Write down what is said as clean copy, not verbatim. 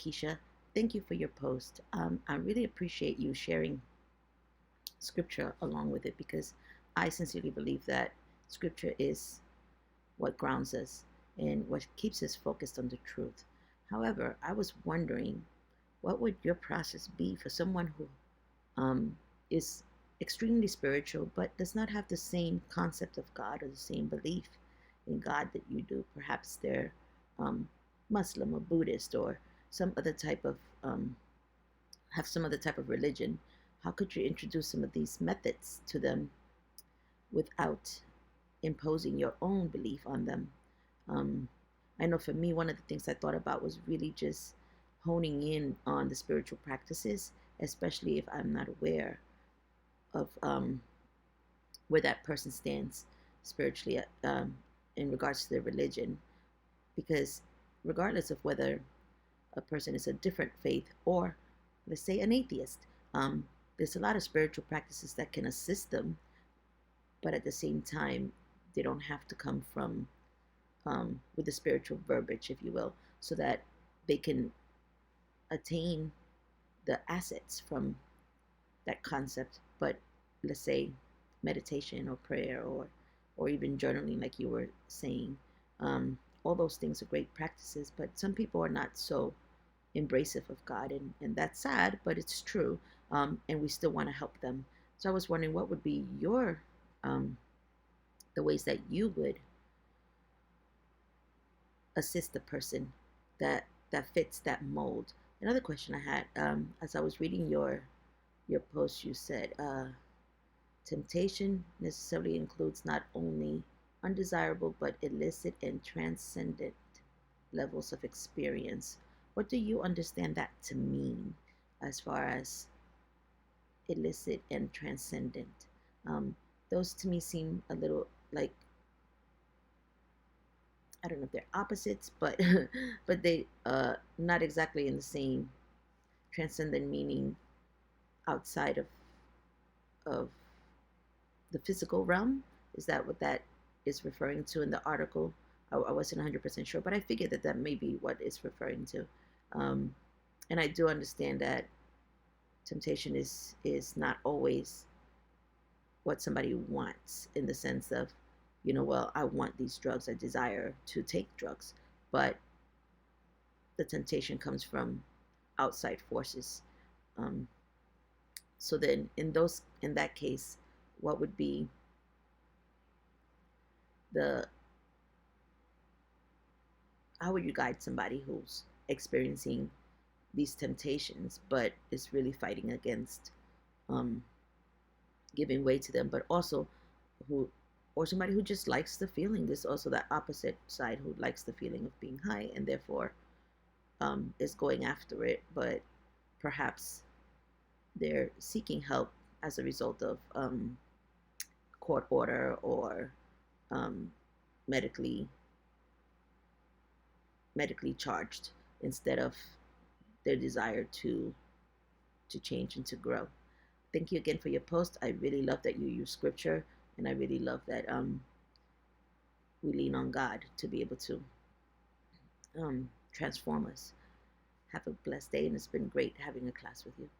Kisha. Thank you for your post. I really appreciate you sharing scripture along with it because I sincerely believe that scripture is what grounds us and what keeps us focused on the truth. However, I was wondering what would your process be for someone who is extremely spiritual but does not have the same concept of God or the same belief in God that you do? Perhaps they're um, Muslim or Buddhist or some other type of have some other type of religion. How could you introduce some of these methods to them without imposing your own belief on them? Um, I know for me, one of the things I thought about was really just honing in on the spiritual practices, especially if I'm not aware of where that person stands spiritually in regards to their religion. Because regardless of whether a person is a different faith or, let's say, an atheist, there's a lot of spiritual practices that can assist them, but at the same time, they don't have to come from with the spiritual verbiage, if you will, so that they can attain the assets from that concept. But let's say meditation or prayer or even journaling, like you were saying, all those things are great practices. But some people are not so embracive of God, and that's sad, but it's true. And we still want to help them. So I was wondering, what would be your the ways that you would assist the person that fits that mold. Another question I had, as I was reading your post, you said temptation necessarily includes not only undesirable but illicit and transcendent levels of experience. What do you understand that to mean as far as illicit and transcendent? Um, those to me seem a little like, I don't know if they're opposites, but but they not exactly in the same transcendent meaning outside of the physical realm. Is that what that is referring to in the article? I wasn't 100% sure, but I figured that that may be what it's referring to. Um, and I do understand that temptation is not always what somebody wants in the sense of, well, I want these drugs, I desire to take drugs, but the temptation comes from outside forces. Um, so then, in that case, what would be the how would you guide somebody who's experiencing these temptations, but is really fighting against um, giving way to them, but also who or somebody who just likes the feeling. There's also that opposite side who likes the feeling of being high and therefore is going after it, but perhaps they're seeking help as a result of court order or um, medically medically charged instead of their desire to change and to grow. Thank you again for your post. I really love that you use scripture, and I really love that we lean on God to be able to transform us. Have a blessed day, and it's been great having a class with you.